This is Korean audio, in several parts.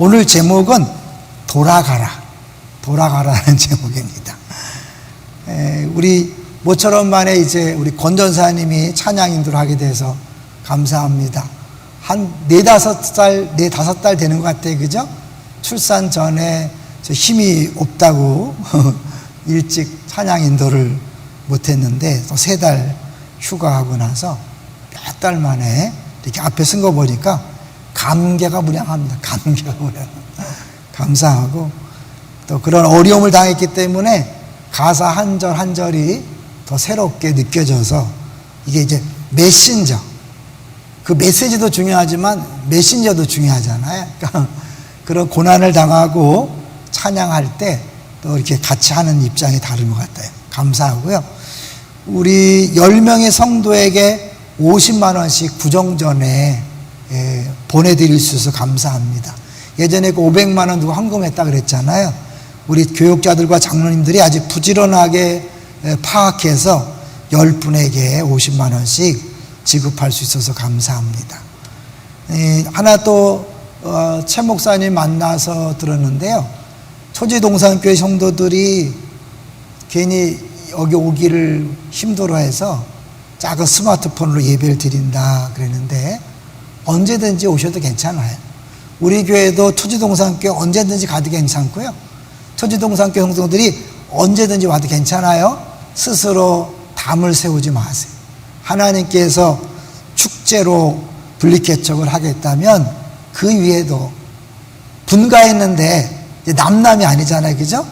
오늘 제목은 돌아가라. 돌아가라는 제목입니다. 우리 모처럼 만에 이제 우리 권전사님이 찬양 인도를 하게 돼서 감사합니다. 한 4-5달 되는 것 같아요. 그죠? 출산 전에 저 힘이 없다고 일찍 찬양 인도를 못했는데 또 3달 휴가하고 나서 몇 달 만에 이렇게 앞에 쓴 거 보니까 감개가 무량합니다. 감개가 무량. 감사하고 또 그런 어려움을 당했기 때문에 가사 한 절 한 절이 더 새롭게 느껴져서 이게 이제 메신저, 그 메시지도 중요하지만 메신저도 중요하잖아요. 그러니까 그런 고난을 당하고 찬양할 때 또 이렇게 같이 하는 입장이 다른 것 같아요. 감사하고요. 우리 10명의 성도에게 50만 원씩 구정전에 보내드릴 수 있어서 감사합니다. 예전에 그 500만 원 누가 헌금했다 그랬잖아요. 우리 교육자들과 장로님들이 아주 부지런하게 파악해서 10분에게 50만 원씩 지급할 수 있어서 감사합니다. 하나 또 최 목사님 만나서 들었는데요. 초지동산교회 성도들이 괜히 여기 오기를 힘들어해서 작은 스마트폰으로 예배를 드린다 그랬는데 언제든지 오셔도 괜찮아요. 우리 교회도 초지동산교회 언제든지 가도 괜찮고요. 초지동산교회 성도들이 언제든지 와도 괜찮아요. 스스로 담을 세우지 마세요. 하나님께서 축제로 분리개척을 하겠다면 그 위에도 분가했는데 남남이 아니잖아요. 그죠?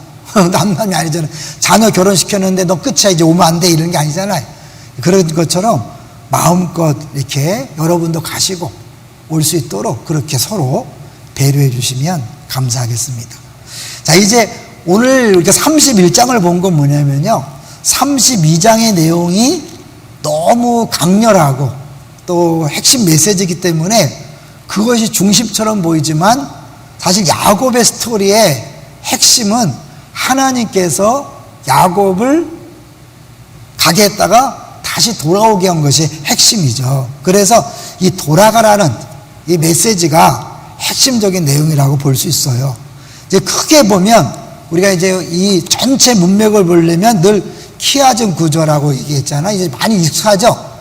남남이 아니잖아요. 자녀 결혼시켰는데 너 끝이야 이제 오면 안 돼 이런 게 아니잖아요. 그런 것처럼 마음껏 이렇게 여러분도 가시고 올 수 있도록 그렇게 서로 배려해 주시면 감사하겠습니다. 자, 이제 오늘 우리가 31장을 본 건 뭐냐면요. 32장의 내용이 너무 강렬하고 또 핵심 메시지이기 때문에 그것이 중심처럼 보이지만 사실 야곱의 스토리의 핵심은 하나님께서 야곱을 가게 했다가 다시 돌아오게 한 것이 핵심이죠. 그래서 이 돌아가라는 이 메시지가 핵심적인 내용이라고 볼 수 있어요. 이제 크게 보면 우리가 이제 이 전체 문맥을 보려면 늘 키아즘 구조라고 얘기했잖아요. 이제 많이 익숙하죠?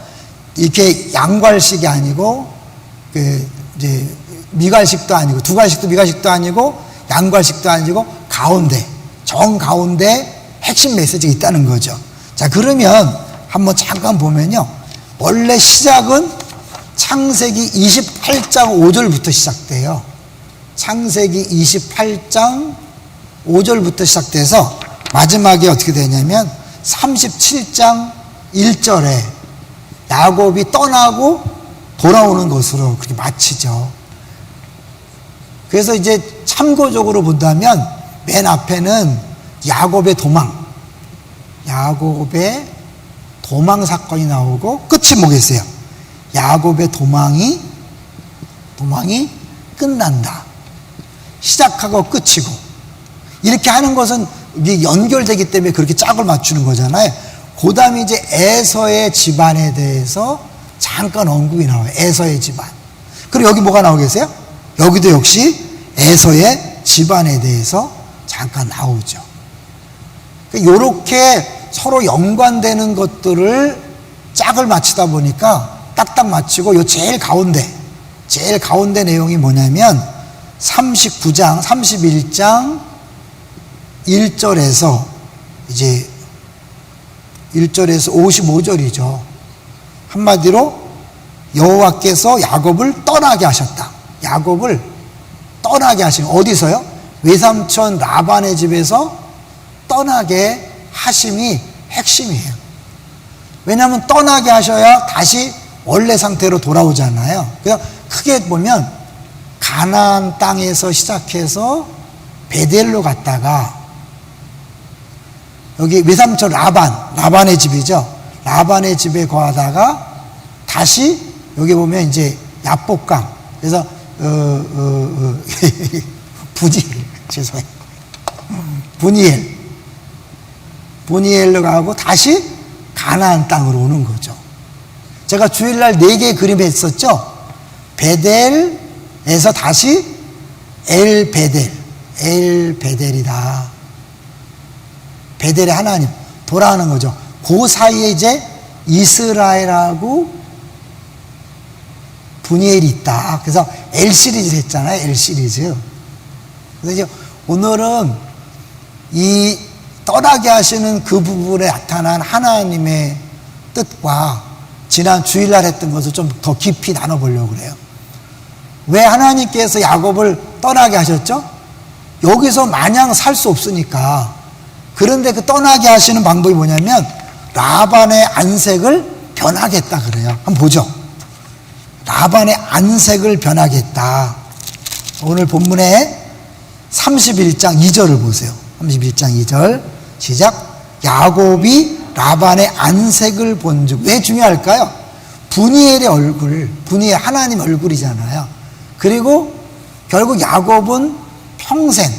이렇게 양괄식이 아니고, 이제 미괄식도 아니고, 두괄식도 미괄식도 아니고, 양괄식도 아니고, 가운데, 정가운데 핵심 메시지가 있다는 거죠. 자, 그러면 한번 잠깐 보면요. 원래 시작은 창세기 28장 5절부터 시작돼요. 창세기 28장 5절부터 시작돼서 마지막에 어떻게 되냐면 37장 1절에 야곱이 떠나고 돌아오는 것으로 그렇게 마치죠. 그래서 이제 참고적으로 본다면 맨 앞에는 야곱의 도망 사건이 나오고 끝이 뭐겠어요? 야곱의 도망이 끝난다. 시작하고 끝이고 이렇게 하는 것은 이게 연결되기 때문에 그렇게 짝을 맞추는 거잖아요. 그 다음에 이제 에서의 집안에 대해서 잠깐 언급이 나와요. 에서의 집안. 그리고 여기 뭐가 나오겠어요? 여기도 역시 에서의 집안에 대해서 잠깐 나오죠. 이렇게 서로 연관되는 것들을 짝을 맞추다 보니까 딱딱 맞추고 요 제일 가운데 내용이 뭐냐면 31장 1절에서 이제 1절에서 55절이죠. 한마디로 여호와께서 야곱을 떠나게 하셨다. 야곱을 떠나게 하시면 어디서요? 외삼촌 라반의 집에서 떠나게 하심이 핵심이에요. 왜냐하면 떠나게 하셔야 다시 원래 상태로 돌아오잖아요. 그냥 크게 보면 가나안 땅에서 시작해서 베델로 갔다가 여기 외삼촌 라반의 집이죠. 라반의 집에 거하다가 다시 여기 보면 이제 야복강 그래서 분이엘로 가고 다시 가나안 땅으로 오는 거죠. 제가 주일날 4개의 그림 했었죠. 베델에서 다시 엘베델이다. 베델의 하나님, 돌아가는 거죠. 그 사이에 이제 이스라엘하고 분이엘이 있다. 그래서 L 시리즈를 했잖아요. L 시리즈. 그래서 이제 오늘은 이 떠나게 하시는 그 부분에 나타난 하나님의 뜻과 지난 주일날 했던 것을 좀 더 깊이 나눠보려고 그래요. 왜 하나님께서 야곱을 떠나게 하셨죠? 여기서 마냥 살 수 없으니까. 그런데 그 떠나게 하시는 방법이 뭐냐면 라반의 안색을 변하겠다 그래요. 한번 보죠. 라반의 안색을 변하겠다. 오늘 본문에 31장 2절을 보세요. 31장 2절 시작. 야곱이 라반의 안색을 본즉. 왜 중요할까요? 분이엘의 얼굴, 분이엘 하나님 얼굴이잖아요. 그리고 결국 야곱은 평생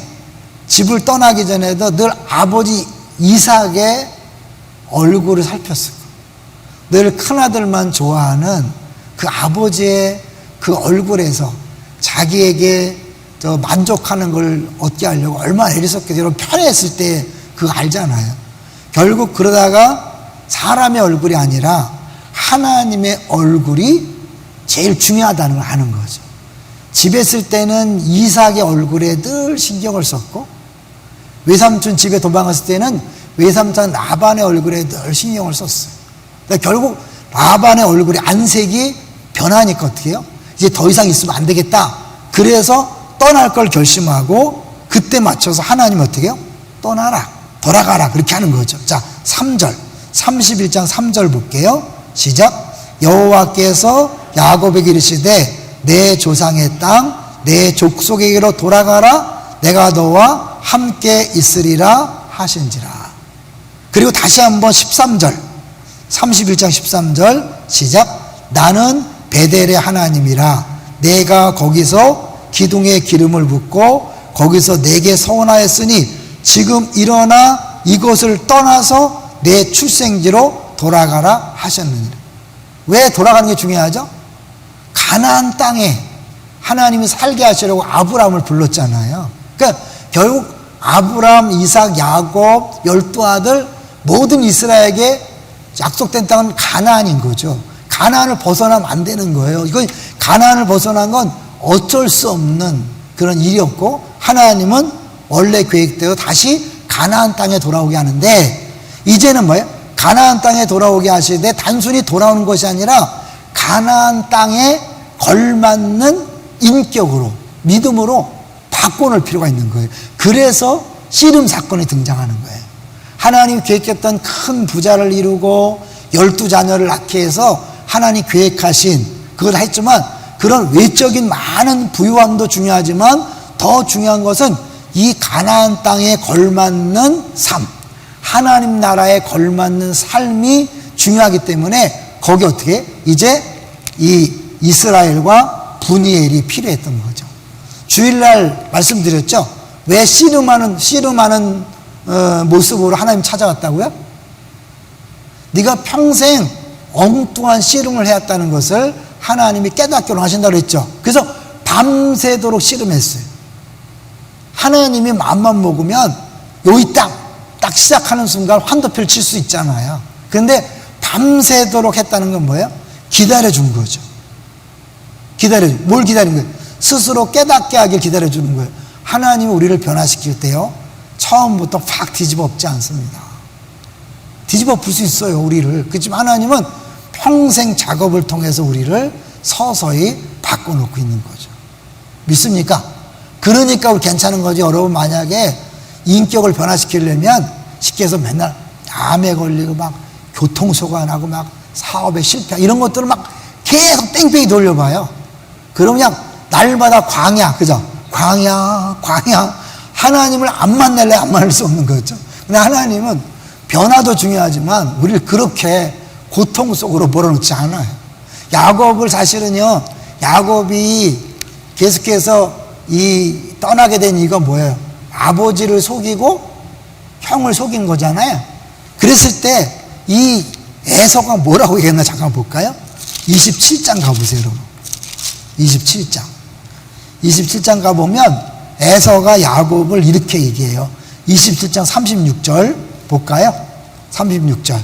집을 떠나기 전에도 늘 아버지 이삭의 얼굴을 살폈을 거예요. 늘 큰아들만 좋아하는 그 아버지의 그 얼굴에서 자기에게 만족하는 걸 얻게 하려고 얼마나 애를 썼겠어요. 여러분 편했을 때 그거 알잖아요. 결국 그러다가 사람의 얼굴이 아니라 하나님의 얼굴이 제일 중요하다는 걸 아는 거죠. 집에 있을 때는 이삭의 얼굴에 늘 신경을 썼고 외삼촌 집에 도망갔을 때는 외삼촌 라반의 얼굴에 늘 신경을 썼어요. 그러니까 결국 라반의 얼굴의 안색이 변하니까 어떻게 해요? 이제 더 이상 있으면 안 되겠다. 그래서 떠날 걸 결심하고 그때 맞춰서 하나님 어떻게 해요? 떠나라, 돌아가라 그렇게 하는 거죠. 자, 3절 31장 3절 볼게요. 시작. 여호와께서 야곱에게 이르시되 내 조상의 땅 내 족속에게로 돌아가라 내가 너와 함께 있으리라 하신지라. 그리고 다시 한번 13절 31장 13절 시작. 나는 베델의 하나님이라 내가 거기서 기둥에 기름을 붓고 거기서 내게 서원하였으니 지금 일어나 이곳을 떠나서 내 출생지로 돌아가라 하셨느니라. 왜 돌아가는 게 중요하죠? 가나안 땅에 하나님이 살게 하시려고 아브라함을 불렀잖아요. 그러니까 결국 아브라함, 이삭, 야곱 12아들 모든 이스라엘에게 약속된 땅은 가나안인 거죠. 가나안을 벗어나면 안 되는 거예요. 이건 가나안을 벗어난 건 어쩔 수 없는 그런 일이었고 하나님은 원래 계획대로 다시 가나안 땅에 돌아오게 하는데 이제는 뭐예요? 가나안 땅에 돌아오게 하시되 단순히 돌아오는 것이 아니라 가나안 땅에 걸맞는 인격으로 믿음으로 바꿔놓을 필요가 있는 거예요. 그래서 씨름 사건이 등장하는 거예요. 하나님이 계획했던 큰 부자를 이루고 12자녀를 낳게 해서 하나님 계획하신 그걸 했지만 그런 외적인 많은 부유함도 중요하지만 더 중요한 것은 이 가나안 땅에 걸맞는 삶, 하나님 나라에 걸맞는 삶이 중요하기 때문에 거기 어떻게 이제 이 이스라엘과 분이엘이 필요했던 거죠. 주일날 말씀드렸죠. 왜 씨름하는 모습으로 하나님 찾아왔다고요? 네가 평생 엉뚱한 씨름을 해왔다는 것을 하나님이 깨닫기로 하신다고 했죠. 그래서 밤새도록 씨름했어요. 하나님이 마음만 먹으면 여기 딱 시작하는 순간 환도표를 칠 수 있잖아요. 그런데 밤새도록 했다는 건 뭐예요? 기다려준 거죠. 뭘 기다린 거예요? 스스로 깨닫게 하길 기다려주는 거예요. 하나님이 우리를 변화시킬 때요 처음부터 확 뒤집어 엎지 않습니다. 뒤집어 엎을 수 있어요 우리를. 그렇지만 하나님은 평생 작업을 통해서 우리를 서서히 바꿔놓고 있는 거죠. 믿습니까? 그러니까 우리 괜찮은 거지. 여러분 만약에 인격을 변화시키려면 쉽게 해서 맨날 암에 걸리고 막 교통사고가 나고 막 사업에 실패 이런 것들을 막 계속 뺑뺑이 돌려봐요. 그럼 그냥 날마다 광야, 그죠? 광야. 하나님을 안 만날래 안 만날 수 없는 거죠. 근데 하나님은 변화도 중요하지만 우리를 그렇게 고통 속으로 몰아넣지 않아요. 야곱을 사실은요, 야곱이 계속해서 떠나게 된 이유가 뭐예요? 아버지를 속이고 형을 속인 거잖아요. 그랬을 때 이 에서가 뭐라고 얘기했나 잠깐 볼까요? 27장 가보세요, 여러분. 27장 가보면 에서가 야곱을 이렇게 얘기해요. 27장 36절 볼까요? 36절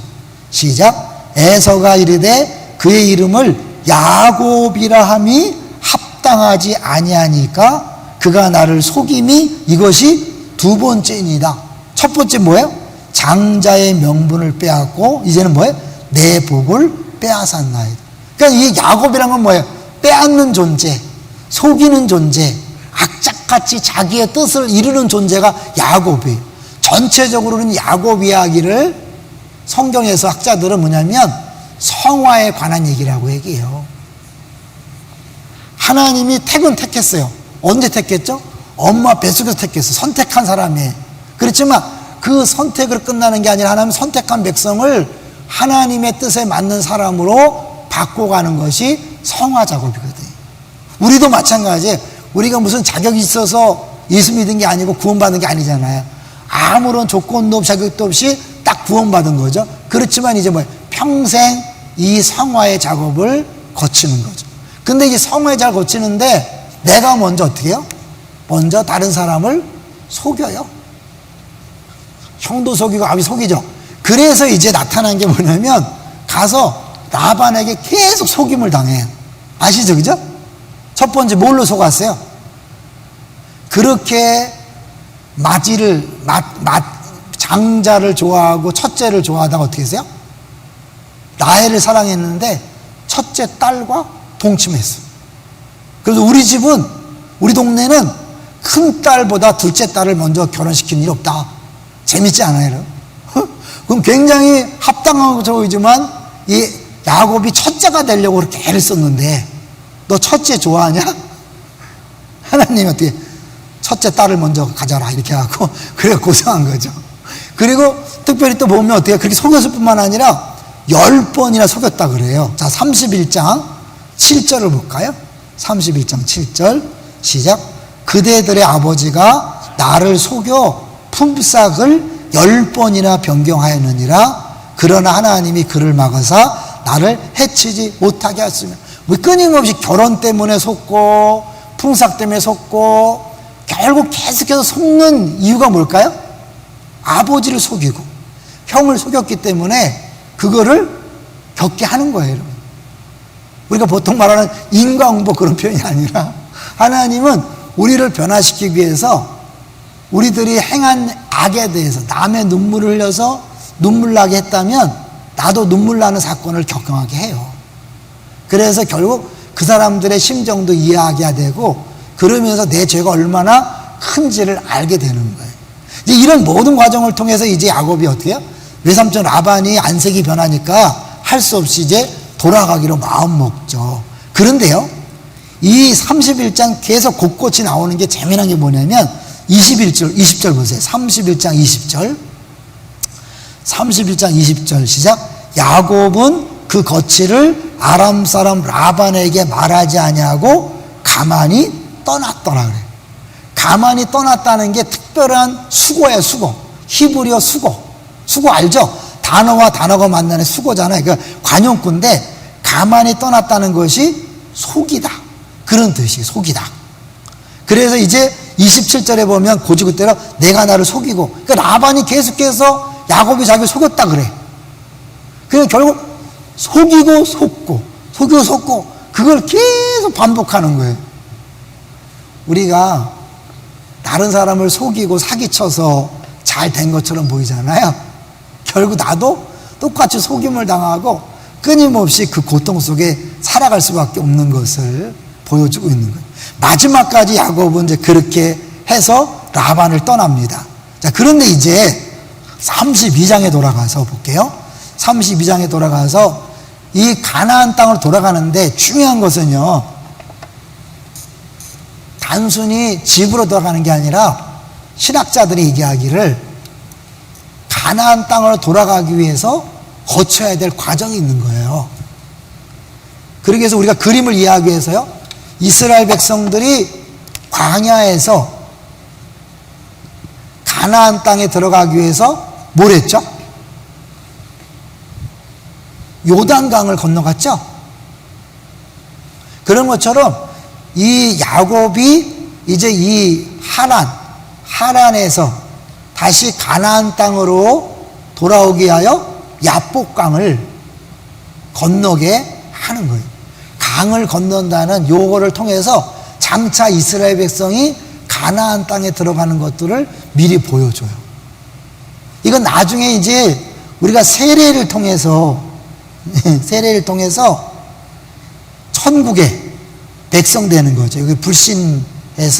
시작. 에서가 이르되 그의 이름을 야곱이라 함이 합당하지 아니하니까 그가 나를 속임이 이것이 두 번째이니이다. 첫 번째 뭐예요? 장자의 명분을 빼앗고 이제는 뭐예요? 내 복을 빼앗았나이다. 그러니까 이 야곱이란 건 뭐예요? 빼앗는 존재, 속이는 존재, 악착같이 자기의 뜻을 이루는 존재가 야곱이에요. 전체적으로는 야곱 이야기를 성경에서 학자들은 뭐냐면 성화에 관한 얘기라고 얘기해요. 하나님이 택했어요. 언제 택했죠? 엄마 뱃속에서 택했어. 선택한 사람이에요. 그렇지만 그 선택을 끝나는 게 아니라 하나님 선택한 백성을 하나님의 뜻에 맞는 사람으로 바꿔가는 것이 성화 작업이거든요. 우리도 마찬가지예요. 우리가 무슨 자격이 있어서 예수 믿은 게 아니고 구원받은 게 아니잖아요. 아무런 조건도 없이 자격도 없이 딱 구원받은 거죠. 그렇지만 이제 평생 이 성화의 작업을 거치는 거죠. 근데 이 성화의 작업을 거치는데 내가 먼저 어떻게 해요? 먼저 다른 사람을 속여요. 형도 속이고 아비 속이죠. 그래서 이제 나타난 게 뭐냐면 가서 라반에게 계속 속임을 당해요. 아시죠? 그죠? 첫 번째 뭘로 속았어요? 그렇게 장자를 좋아하고 첫째를 좋아하다가 어떻게 했어요? 라헬을 사랑했는데 첫째 딸과 동침했어요. 그래서 우리 동네는 큰 딸보다 둘째 딸을 먼저 결혼시킨 일이 없다. 재밌지 않아요? 그럼 굉장히 합당한 거이지만 이 야곱이 첫째가 되려고 그렇게 애를 썼는데 너 첫째 좋아하냐? 하나님이 어떻게 첫째 딸을 먼저 가져라 이렇게 하고 그래 고생한 거죠. 그리고 특별히 또 보면 어떻게 그렇게 속였을 뿐만 아니라 10번이나 속였다 그래요. 자, 31장 7절을 볼까요? 31장 7절 시작. 그대들의 아버지가 나를 속여 품삯을 10번이나 변경하였느니라. 그러나 하나님이 그를 막으사 나를 해치지 못하게 하였으며. 끊임없이 결혼 때문에 속고 품삯 때문에 속고 결국 계속해서 속는 이유가 뭘까요? 아버지를 속이고 형을 속였기 때문에 그거를 겪게 하는 거예요, 여러분. 우리가 보통 말하는 인과응보 그런 표현이 아니라 하나님은 우리를 변화시키기 위해서 우리들이 행한 악에 대해서 남의 눈물을 흘려서 눈물 나게 했다면 나도 눈물 나는 사건을 겪어하게 해요. 그래서 결국 그 사람들의 심정도 이해하게 되고 그러면서 내 죄가 얼마나 큰지를 알게 되는 거예요. 이제 이런 모든 과정을 통해서 이제 야곱이 어떻게 해요? 외삼촌 라반이 안색이 변하니까 할 수 없이 이제 돌아가기로 마음 먹죠. 그런데요, 이 31장 계속 곳곳이 나오는 게 재미난 게 뭐냐면 20절 보세요. 31장 20절. 31장 20절 시작. 야곱은 그 거취를 아람 사람 라반에게 말하지 아니하고 가만히 떠났더라 그래요. 가만히 떠났다는 게 특별한 수고예요, 수고. 히브리어 수고. 수고 알죠? 단어와 단어가 만나는 수고잖아요. 그러니까 관용구인데 가만히 떠났다는 것이 속이다. 그런 뜻이에요, 속이다. 그래서 이제 27절에 보면 고지그대로 내가 나를 속이고, 그러니까 라반이 계속해서 야곱이 자기를 속였다 그래. 그래서 결국 속이고 속고, 속이고 속고, 그걸 계속 반복하는 거예요. 우리가 다른 사람을 속이고 사기쳐서 잘 된 것처럼 보이잖아요. 결국 나도 똑같이 속임을 당하고 끊임없이 그 고통 속에 살아갈 수밖에 없는 것을 보여주고 있는 거예요. 마지막까지 야곱은 이제 그렇게 해서 라반을 떠납니다. 자, 그런데 이제 32장에 돌아가서 볼게요. 32장에 돌아가서 이 가나안 땅으로 돌아가는데 중요한 것은요, 단순히 집으로 돌아가는 게 아니라 신학자들이 얘기하기를 가나안 땅으로 돌아가기 위해서 거쳐야 될 과정이 있는 거예요. 그러기 위해서 우리가 그림을 이해하기 위해서요, 이스라엘 백성들이 광야에서 가나안 땅에 들어가기 위해서 뭘 했죠? 요단강을 건너갔죠? 그런 것처럼 이 야곱이 이제 이 하란에서 다시 가나안 땅으로 돌아오기 위하여 야복강을 건너게 하는 거예요. 강을 건넌다는 요거를 통해서 장차 이스라엘 백성이 가나안 땅에 들어가는 것들을 미리 보여줘요. 이건 나중에 이제 우리가 세례를 통해서 천국에 백성 되는 거죠. 여기 불신에서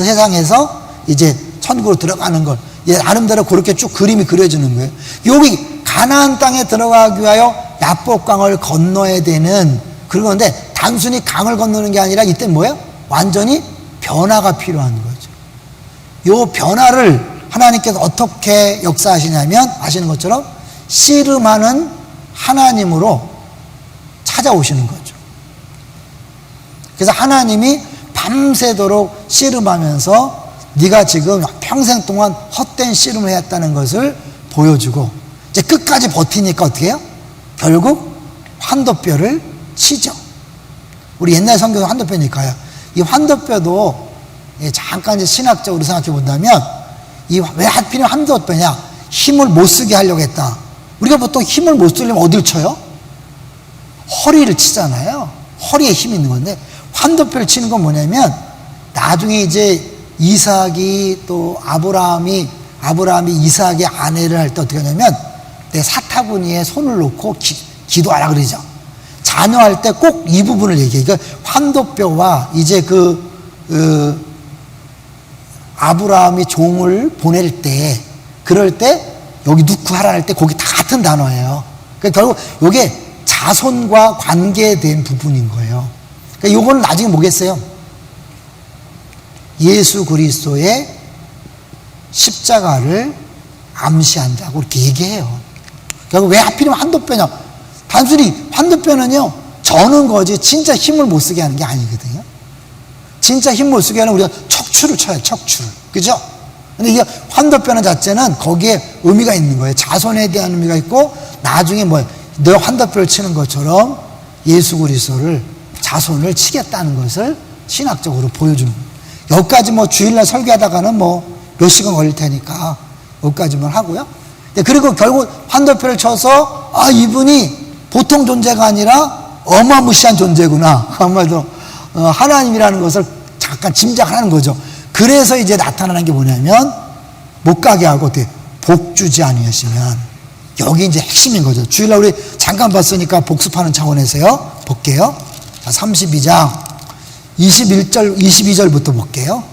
세상에서 이제 천국으로 들어가는 걸 나름대로 그렇게 쭉 그림이 그려지는 거예요. 여기 가나안 땅에 들어가기 위하여 야복강을 건너야 되는 그런데 단순히 강을 건너는 게 아니라 이때 뭐예요? 완전히 변화가 필요한 거죠. 요 변화를 하나님께서 어떻게 역사하시냐면 아시는 것처럼 씨름하는 하나님으로 찾아오시는 거죠. 그래서 하나님이 밤새도록 씨름하면서 네가 지금 평생 동안 헛된 씨름을 했다는 것을 보여주고 이제 끝까지 버티니까 어떻게 해요? 결국 환도뼈를 치죠. 우리 옛날 성경은 환도뼈니까요. 이 환도뼈도 잠깐 이제 신학적으로 생각해 본다면 왜 하필이면 환도뼈냐? 힘을 못 쓰게 하려고 했다. 우리가 보통 힘을 못 쓰려면 어딜 쳐요? 허리를 치잖아요. 허리에 힘이 있는 건데 환도뼈를 치는 건 뭐냐면 나중에 이제 이삭이 또 아브라함이 이삭의 아내를 할 때 어떻게 하냐면 내 사타구니에 손을 놓고 기도하라 그러죠. 자녀할 때 꼭 이 부분을 얘기해요. 그러니까 환도뼈와 이제 아브라함이 종을 보낼 때 그럴 때 여기 넣고 하라 할 때 거기 다 같은 단어예요. 그러니까 결국 이게 자손과 관계된 부분인 거예요. 그러니까 이거는 나중에 뭐겠어요? 예수 그리스도의 십자가를 암시한다고 이렇게 얘기해요. 결국 왜 하필이면 환도뼈냐? 단순히 환도뼈는요, 저는 거지 진짜 힘을 못 쓰게 하는 게 아니거든요. 진짜 힘 못 쓰게 하는 우리가 척추를 쳐요, 척추를. 그죠? 근데 이게 환도뼈는 자체는 거기에 의미가 있는 거예요. 자손에 대한 의미가 있고, 나중에 너 환도뼈를 치는 것처럼 예수 그리스도를 자손을 치겠다는 것을 신학적으로 보여주는 거예요. 여기까지 주일날 설교하다가는 몇 시간 걸릴 테니까 여기까지만 하고요. 그리고 결국 환도표를 쳐서 이분이 보통 존재가 아니라 어마무시한 존재구나. 한마디로 하나님이라는 것을 잠깐 짐작하는 거죠. 그래서 이제 나타나는 게 뭐냐면 못 가게 하고 어떻게 복 주지 아니하시면 여기 이제 핵심인 거죠. 주일날 우리 잠깐 봤으니까 복습하는 차원에서요. 볼게요. 자, 32장 22절부터 볼게요.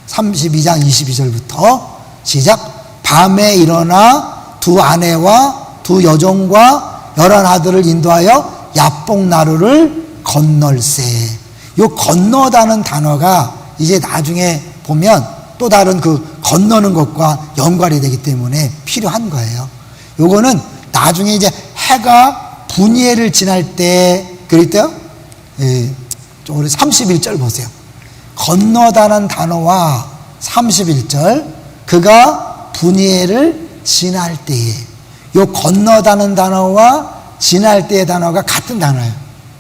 32장 22절부터 시작. 밤에 일어나 두 아내와 두 여종과 11아들을 인도하여 야복나루를 건널세. 요 건너다는 단어가 이제 나중에 보면 또 다른 건너는 것과 연관이 되기 때문에 필요한 거예요. 요거는 나중에 이제 해가 분이엘을 지날 때 그랬대요. 우리 31절 보세요. 건너다는 단어와 31절 그가 분이엘을 지날 때에 요 건너다는 단어와 지날 때의 단어가 같은 단어예요.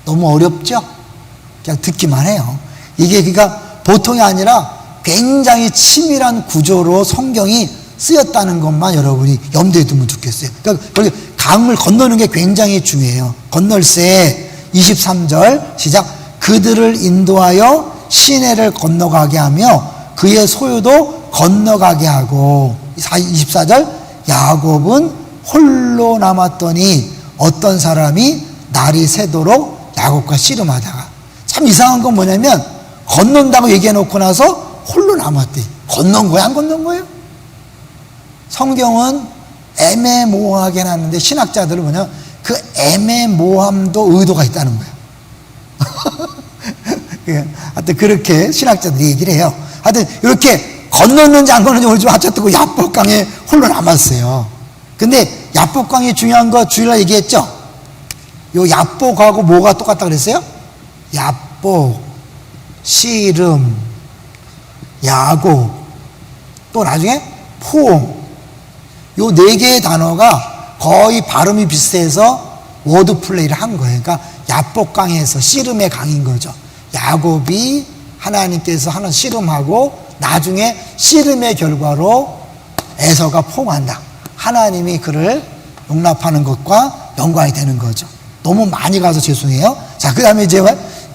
너무 어렵죠? 그냥 듣기만 해요. 이게 그러니까 보통이 아니라 굉장히 치밀한 구조로 성경이 쓰였다는 것만 여러분이 염두에 두면 좋겠어요. 그러니까 강을 건너는 게 굉장히 중요해요. 건널세 23절 시작. 그들을 인도하여 시내를 건너가게 하며 그의 소유도 건너가게 하고 24절 야곱은 홀로 남았더니 어떤 사람이 날이 새도록 야곱과 씨름하다가 참 이상한 건 뭐냐면 건넌다고 얘기해 놓고 나서 홀로 남았대. 건넌 거야 안 건넌 거예요? 성경은 애매모호하게 해놨는데 신학자들은 뭐냐면 그 애매모함도 의도가 있다는 거예요. 하여튼 그렇게 신학자들이 얘기를 해요. 하여튼 이렇게 건넜는지 안 건넜는지 모르지만 어쨌든 야복강에 홀로 남았어요. 근데 야복강이 중요한 거 주일날 얘기했죠? 요 야복하고 뭐가 똑같다 그랬어요? 야복, 씨름, 야곱, 또 나중에 포옹. 요 네 개의 단어가 거의 발음이 비슷해서 워드 플레이를 한 거예요. 그러니까 야복강에서 씨름의 강인 거죠. 야곱이 하나님께서 하나 씨름하고 나중에 씨름의 결과로 에서가 포옹한다. 하나님이 그를 용납하는 것과 연관이 되는 거죠. 너무 많이 가서 죄송해요. 자, 그 다음에 이제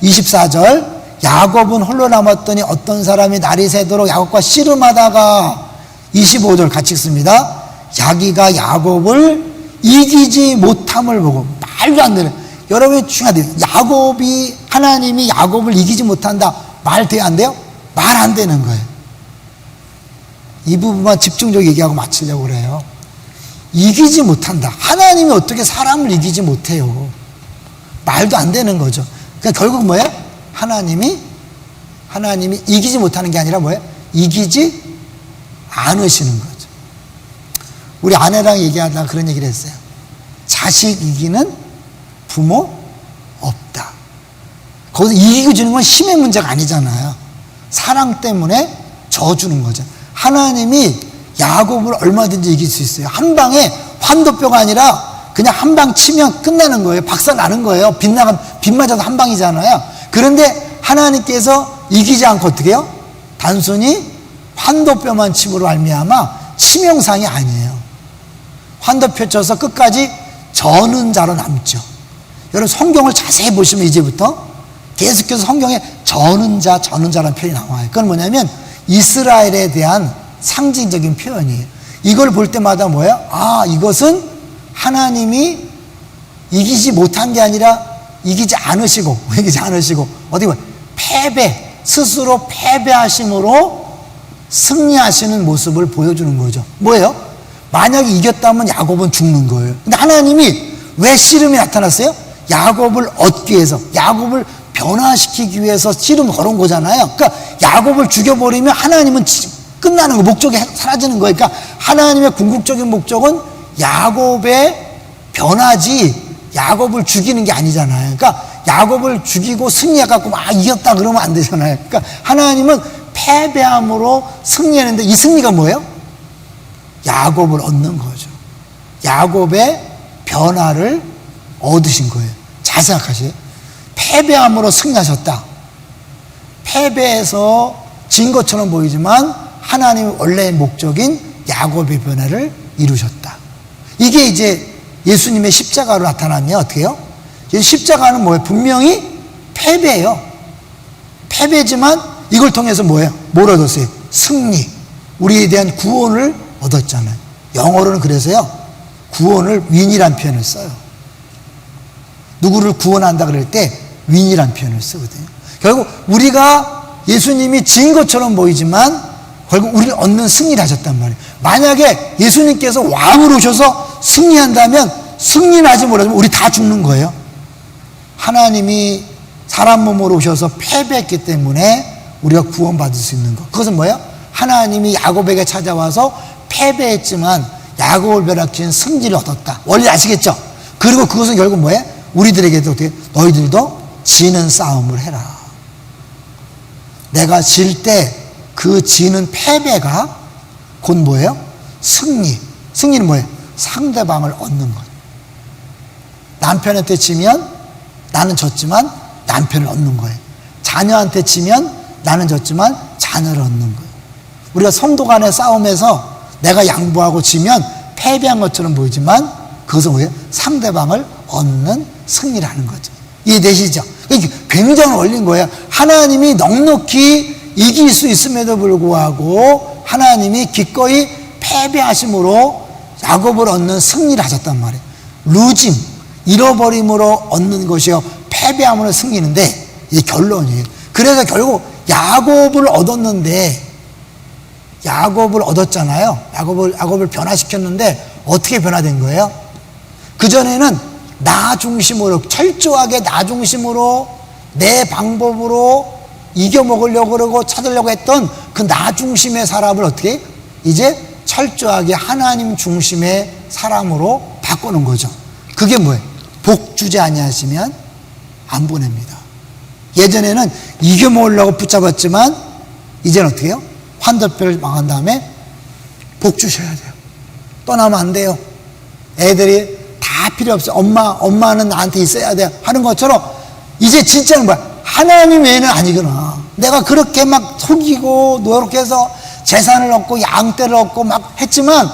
24절. 야곱은 홀로 남았더니 어떤 사람이 날이 새도록 야곱과 씨름하다가 25절 같이 읽습니다. 자기가 야곱을 이기지 못함을 보고. 말도 안 되는. 여러분이 중요해요. 하나님이 야곱을 이기지 못한다. 말 돼야 안 돼요? 말 안 되는 거예요. 이 부분만 집중적으로 얘기하고 마치려고 그래요. 이기지 못한다. 하나님이 어떻게 사람을 이기지 못해요? 말도 안 되는 거죠. 그러니까 결국 뭐예요? 하나님이 이기지 못하는 게 아니라 뭐예요? 이기지 않으시는 거죠. 우리 아내랑 얘기하다가 그런 얘기를 했어요. 자식 이기는 부모 없다. 거기서 이기고 주는 건 힘의 문제가 아니잖아요. 사랑 때문에 져주는 거죠. 하나님이 야곱을 얼마든지 이길 수 있어요. 한 방에 환도뼈가 아니라 그냥 한 방 치면 끝나는 거예요. 박살 나는 거예요. 빗 맞아도 한 방이잖아요. 그런데 하나님께서 이기지 않고 어떻게 해요? 단순히 환도뼈만 침으로 말미암아 치명상이 아니에요. 환도뼈 쳐서 끝까지 저는 자로 남죠. 여러분 성경을 자세히 보시면 이제부터 계속해서 성경에 저는 자라는 표현이 나와요. 그건 뭐냐면 이스라엘에 대한 상징적인 표현이에요. 이걸 볼 때마다 뭐예요? 아, 이것은 하나님이 이기지 못한 게 아니라 이기지 않으시고 어디 보면 스스로 패배하심으로 승리하시는 모습을 보여주는 거죠. 뭐예요? 만약에 이겼다면 야곱은 죽는 거예요. 근데 하나님이 왜 씨름이 나타났어요? 야곱을 얻기 위해서, 야곱을 변화시키기 위해서 씨름을 걸은 거잖아요. 그러니까 야곱을 죽여버리면 하나님은 끝나는 거, 목적이 사라지는 거예요. 그러니까 하나님의 궁극적인 목적은 야곱의 변화지 야곱을 죽이는 게 아니잖아요. 그러니까 야곱을 죽이고 승리해갖고 막 이겼다 그러면 안 되잖아요. 그러니까 하나님은 패배함으로 승리했는데 이 승리가 뭐예요? 야곱을 얻는 거죠. 야곱의 변화를 얻으신 거예요. 잘 생각하세요. 패배함으로 승리하셨다. 패배해서 진 것처럼 보이지만 하나님의 원래의 목적인 야곱의 변화를 이루셨다. 이게 이제 예수님의 십자가로 나타나면 어떻게 해요? 십자가는 뭐예요? 분명히 패배예요. 패배지만 이걸 통해서 뭐예요? 뭘 얻었어요? 승리. 우리에 대한 구원을 얻었잖아요. 영어로는 그래서요, 구원을 윈이란 표현을 써요. 누구를 구원한다 그럴 때 윈이란 표현을 쓰거든요. 결국 우리가 예수님이 진 것처럼 보이지만 결국 우리를 얻는 승리를 하셨단 말이에요. 만약에 예수님께서 왕으로 오셔서 승리한다면 승리는 하지 못하지만 우리 다 죽는 거예요. 하나님이 사람 몸으로 오셔서 패배했기 때문에 우리가 구원받을 수 있는 것. 그것은 뭐예요? 하나님이 야곱에게 찾아와서 패배했지만 야곱을 변화시킨 승리를 얻었다. 원리 아시겠죠? 그리고 그것은 결국 뭐예요? 우리들에게도 어떻게? 너희들도 지는 싸움을 해라. 내가 질 때 그 지는 패배가 곧 뭐예요? 승리. 승리는 뭐예요? 상대방을 얻는 것. 남편한테 지면 나는 졌지만 남편을 얻는 거예요. 자녀한테 지면 나는 졌지만 자녀를 얻는 거예요. 우리가 성도 간의 싸움에서 내가 양보하고 지면 패배한 것처럼 보이지만 그것은 뭐예요? 상대방을 얻는 승리라는 거죠. 이해되시죠? 굉장히 원리인 거예요. 하나님이 넉넉히 이길 수 있음에도 불구하고 하나님이 기꺼이 패배하심으로 야곱을 얻는 승리를 하셨단 말이에요. 루징, 잃어버림으로 얻는 것이요 패배함으로 승리인데 이게 결론이에요. 그래서 결국 야곱을 얻었는데 야곱을 얻었잖아요. 야곱을 변화시켰는데 어떻게 변화된 거예요? 그전에는 나 중심으로, 철저하게 나 중심으로 내 방법으로 이겨먹으려고 그러고 찾으려고 했던 그 나 중심의 사람을 어떻게 이제 철저하게 하나님 중심의 사람으로 바꾸는 거죠. 그게 뭐예요? 복 주지 아니하시면 안 보냅니다. 예전에는 이겨먹으려고 붙잡았지만 이제는 어떻게 해요? 환도뼈를 망한 다음에 복 주셔야 돼요. 떠나면 안 돼요. 애들이 다 필요 없어요. 엄마는 나한테 있어야 돼 하는 것처럼 이제 진짜는 뭐야? 하나님 외에는 아니구나. 내가 그렇게 막 속이고 노력해서 재산을 얻고 양떼를 얻고 막 했지만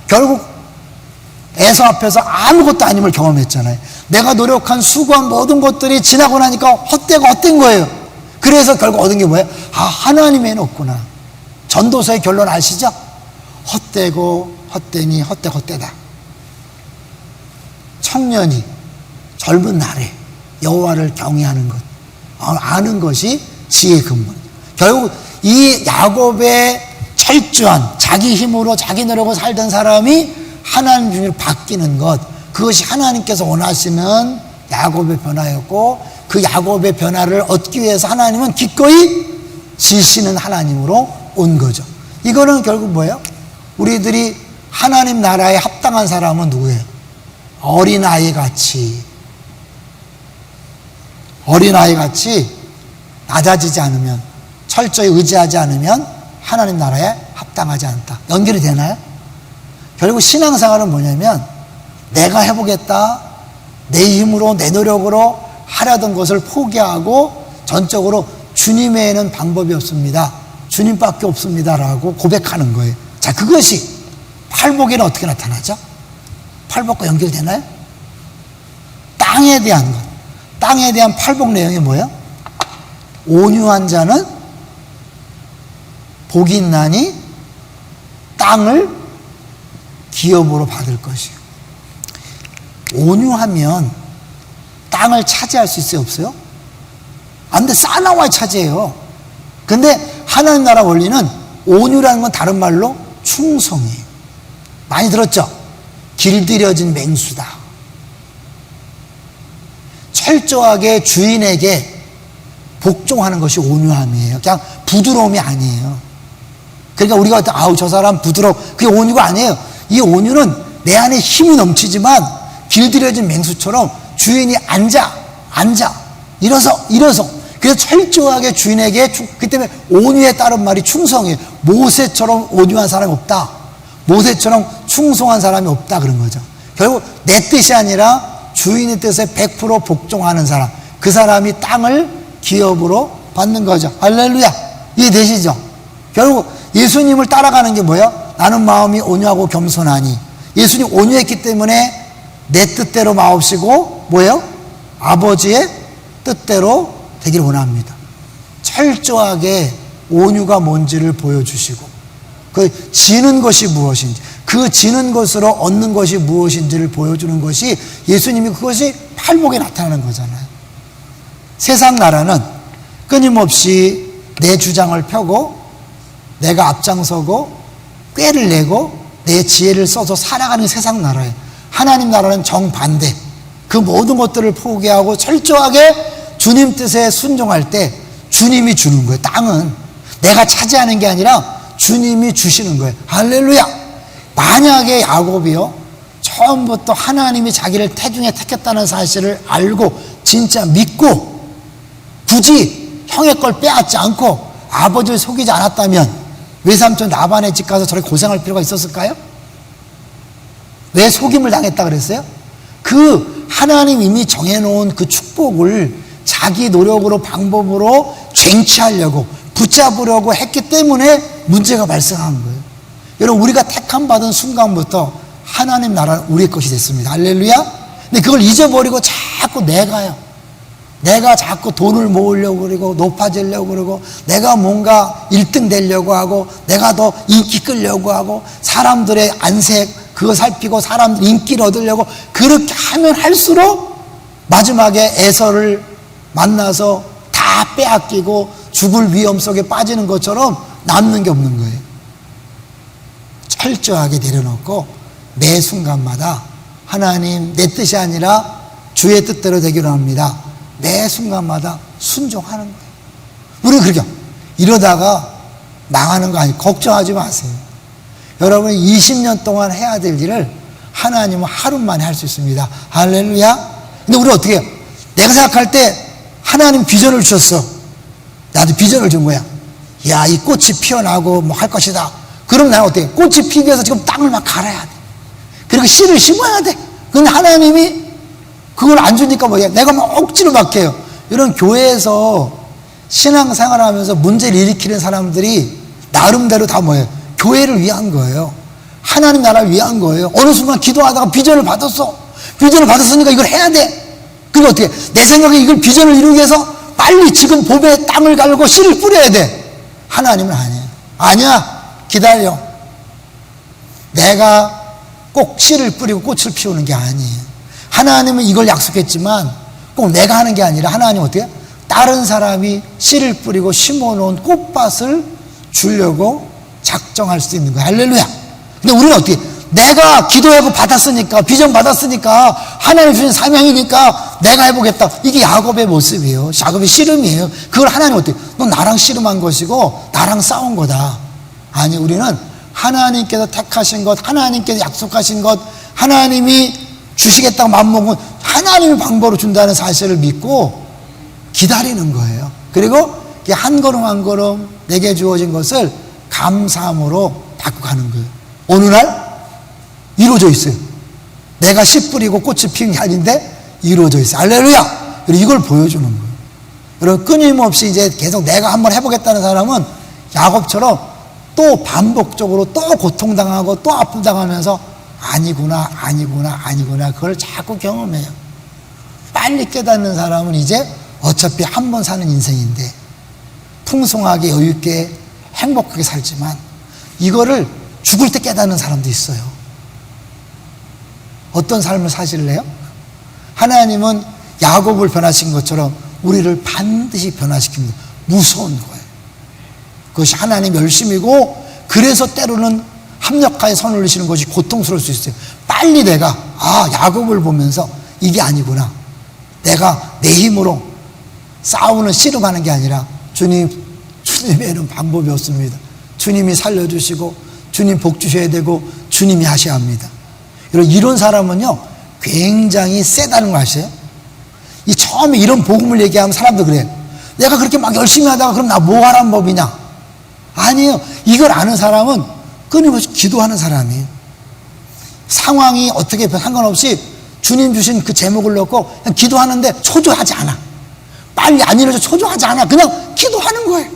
결국 에서 앞에서 아무것도 아님을 경험했잖아요. 내가 노력한 수고한 모든 것들이 지나고 나니까 헛되고 헛된 거예요. 그래서 결국 얻은 게 뭐예요? 아, 하나님에는 없구나. 전도서의 결론 아시죠? 헛되고 헛되니 헛되다. 청년이 젊은 날에 여호와를 경외하는 것, 아는 것이 지혜의 근본. 결국 이 야곱의 철저한 자기 힘으로 자기 노력으로 살던 사람이 하나님 주님을 바뀌는 것, 그것이 하나님께서 원하시는 야곱의 변화였고, 그 야곱의 변화를 얻기 위해서 하나님은 기꺼이 지시는 하나님으로 온 거죠. 이거는 결국 뭐예요? 우리들이 하나님 나라에 합당한 사람은 누구예요? 어린아이 같이 낮아지지 않으면, 철저히 의지하지 않으면 하나님 나라에 합당하지 않다. 연결이 되나요? 결국 신앙생활은 뭐냐면, 내가 해보겠다, 내 힘으로 내 노력으로 하려던 것을 포기하고 전적으로 주님 외에는 방법이 없습니다, 주님밖에 없습니다라고 고백하는 거예요. 자, 그것이 팔복에는 어떻게 나타나죠? 팔복과 연결되나요? 땅에 대한 것, 땅에 대한 팔복 내용이 뭐예요? 온유한 자는 복이 있나니 땅을 기업으로 받을 것이요. 온유하면 땅을 차지할 수 있어요, 없어요? 안 돼, 싸나와야 차지해요. 근데 하나님 나라 원리는 온유라는 건 다른 말로 충성이에요. 많이 들었죠? 길들여진 맹수다. 철저하게 주인에게 복종하는 것이 온유함이에요. 그냥 부드러움이 아니에요. 그러니까 우리가 아우 저 사람 부드러워, 그게 온유가 아니에요. 이 온유는 내 안에 힘이 넘치지만 길들여진 맹수처럼 주인이 앉아 일어서 그래서 철저하게 주인에게, 그 때문에 온유에 따른 말이 충성이에요. 모세처럼 온유한 사람이 없다, 모세처럼 충성한 사람이 없다, 그런 거죠. 결국 내 뜻이 아니라 주인의 뜻에 100% 복종하는 사람, 그 사람이 땅을 기업으로 받는 거죠. 할렐루야. 이해되시죠? 결국 예수님을 따라가는 게 뭐예요? 나는 마음이 온유하고 겸손하니. 예수님 온유했기 때문에 내 뜻대로 마옵시고 뭐예요? 아버지의 뜻대로 되기를 원합니다. 철저하게 온유가 뭔지를 보여주시고, 그 지는 것이 무엇인지, 그 지는 것으로 얻는 것이 무엇인지를 보여주는 것이, 예수님이 그것이 팔복에 나타나는 거잖아요. 세상 나라는 끊임없이 내 주장을 펴고 내가 앞장서고 꾀를 내고 내 지혜를 써서 살아가는 세상 나라예요. 하나님 나라는 정반대. 그 모든 것들을 포기하고 철저하게 주님 뜻에 순종할 때 주님이 주는 거예요. 땅은 내가 차지하는 게 아니라 주님이 주시는 거예요. 할렐루야. 만약에 야곱이요, 처음부터 하나님이 자기를 태중에 택했다는 사실을 알고 진짜 믿고 굳이 형의 걸 빼앗지 않고 아버지를 속이지 않았다면 외삼촌 라반의 집 가서 저렇게 고생할 필요가 있었을까요? 왜 속임을 당했다 그랬어요? 그 하나님 이미 정해놓은 그 축복을 자기 노력으로 방법으로 쟁취하려고 붙잡으려고 했기 때문에 문제가 발생한 거예요. 여러분, 우리가 택함 받은 순간부터 하나님 나라는 우리의 것이 됐습니다. 할렐루야. 근데 그걸 잊어버리고 자꾸 내가 자꾸 돈을 모으려고 그러고 높아지려고 그러고 내가 뭔가 1등 되려고 하고 내가 더 인기 끌려고 하고 사람들의 안색 그거 살피고 사람들 인기를 얻으려고 그렇게 하면 할수록 마지막에 에서를 만나서 다 빼앗기고 죽을 위험 속에 빠지는 것처럼 남는 게 없는 거예요. 철저하게 내려놓고 매 순간마다 하나님 내 뜻이 아니라 주의 뜻대로 되기로 합니다. 매 순간마다 순종하는 거예요. 우리는 그렇게 이러다가 망하는 거 아니에요. 걱정하지 마세요. 여러분 20년 동안 해야 될 일을 하나님은 하루 만에 할 수 있습니다. 할렐루야. 근데 우리 어떻게 해요? 내가 생각할 때 하나님 비전을 주셨어. 나도 비전을 준 거야. 야, 이 꽃이 피어나고 뭐 할 것이다. 그럼 나는 어떻게 해? 꽃이 피기 위해서 지금 땅을 막 갈아야 돼. 그리고 씨를 심어야 돼. 근데 하나님이 그걸 안 주니까 뭐야? 내가 막 억지로 막 해요. 이런 교회에서 신앙생활 하면서 문제를 일으키는 사람들이 나름대로 다 뭐예요? 교회를 위한 거예요. 하나님 나라를 위한 거예요. 어느 순간 기도하다가 비전을 받았어. 비전을 받았으니까 이걸 해야 돼. 그리고 어떻게? 내 생각에 이걸 비전을 이루기 위해서 빨리 지금 봄에 땅을 갈고 씨를 뿌려야 돼. 하나님은 아니에요. 아니야. 기다려. 내가 꼭 씨를 뿌리고 꽃을 피우는 게 아니에요. 하나님은 이걸 약속했지만 꼭 내가 하는 게 아니라 하나님은 어떻게? 다른 사람이 씨를 뿌리고 심어놓은 꽃밭을 주려고 작정할 수 있는 거예요. 할렐루야. 근데 우리는 어떻게? 내가 기도하고 받았으니까, 비전 받았으니까, 하나님 주신 사명이니까 내가 해보겠다. 이게 야곱의 모습이에요. 야곱의 씨름이에요. 그걸 하나님 어떻게? 너 나랑 씨름한 것이고 나랑 싸운 거다. 아니, 우리는 하나님께서 택하신 것, 하나님께서 약속하신 것, 하나님이 주시겠다고 맘먹은 하나님의 방법으로 준다는 사실을 믿고 기다리는 거예요. 그리고 한 걸음 한 걸음 내게 주어진 것을 감사함으로 받고 가는 거예요. 어느 날 이루어져 있어요. 내가 씨 뿌리고 꽃을 피운 게 아닌데 이루어져 있어요. 할렐루야! 이걸 보여주는 거예요. 여러분, 끊임없이 이제 계속 내가 한번 해보겠다는 사람은 야곱처럼 또 반복적으로 또 고통당하고 또 아픔당하면서 아니구나, 아니구나, 아니구나. 그걸 자꾸 경험해요. 빨리 깨닫는 사람은 이제 어차피 한 번 사는 인생인데 풍성하게 여유있게 행복하게 살지만 이거를 죽을 때 깨닫는 사람도 있어요. 어떤 삶을 사실래요? 하나님은 야곱을 변화시킨 것처럼 우리를 반드시 변화시킵니다. 무서운 거예요. 그것이 하나님 열심이고, 그래서 때로는 합력하여 선을 올리시는 것이 고통스러울 수 있어요. 빨리 내가 야곱을 보면서 이게 아니구나, 내가 내 힘으로 싸우는 씨름하는 게 아니라 주님의 방법이 없습니다. 주님이 살려주시고 주님 복 주셔야 되고 주님이 하셔야 합니다. 이런 사람은요 굉장히 세다는 거 아세요? 이 처음에 이런 복음을 얘기하면 사람도 그래요. 내가 그렇게 막 열심히 하다가 그럼 나 뭐 하란 법이냐? 아니에요. 이걸 아는 사람은 끊임없이 기도하는 사람이에요. 상황이 어떻게 상관없이 주님 주신 그 제목을 넣고 그냥 기도하는데 초조하지 않아. 빨리 안 이루어져 초조하지 않아. 그냥 기도하는 거예요.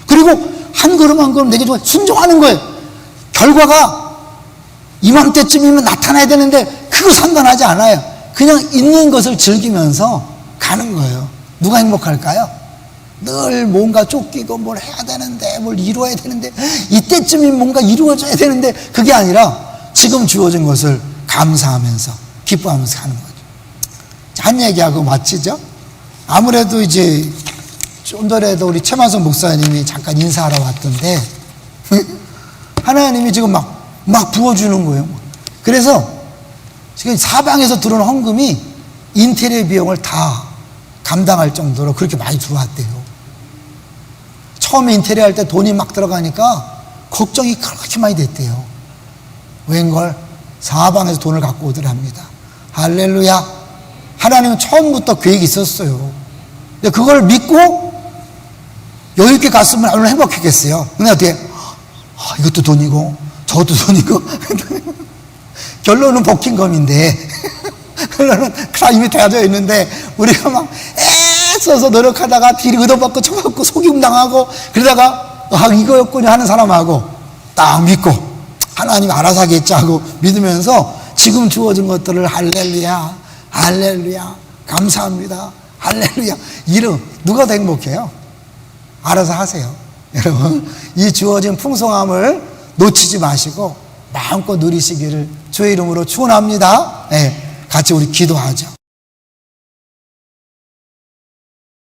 그리고 한 걸음 한 걸음 내게 순종하는 거예요. 결과가 이맘때쯤이면 나타나야 되는데 그거 상관하지 않아요. 그냥 있는 것을 즐기면서 가는 거예요. 누가 행복할까요? 늘 뭔가 쫓기고 뭘 해야 되는데 뭘 이루어야 되는데 이때쯤이면 뭔가 이루어져야 되는데 그게 아니라 지금 주어진 것을 감사하면서 기뻐하면서 가는 거죠. 한 얘기하고 마치죠. 아무래도 이제 좀 전에도 우리 최만성 목사님이 잠깐 인사하러 왔던데 하나님이 지금 막 부어주는 거예요. 그래서 지금 사방에서 들어오는 헌금이 인테리어 비용을 다 감당할 정도로 그렇게 많이 들어왔대요. 처음에 인테리어 할 때 돈이 막 들어가니까 걱정이 그렇게 많이 됐대요. 웬걸 사방에서 돈을 갖고 오더랍니다. 할렐루야. 하나님은 처음부터 계획이 있었어요. 근데 그걸 믿고 여유있게 갔으면 얼마나 행복했겠어요. 근데 어떻게 이것도 돈이고 저것도 돈이고 결론은 버킹엄인데 결론은 크라임이 되어져 있는데 우리가 막 애써서 노력하다가 뒤를 얻어먹고 쳐먹고 속이움 당하고 그러다가 이거였군요 하는 사람하고 딱 믿고 하나님 알아서 하겠지 하고 믿으면서 지금 주어진 것들을 할렐루야 할렐루야 감사합니다 할렐루야 이름 누가 더 행복해요? 알아서 하세요. 여러분 이 주어진 풍성함을 놓치지 마시고 마음껏 누리시기를 주의 이름으로 축원합니다. 네, 같이 우리 기도하죠.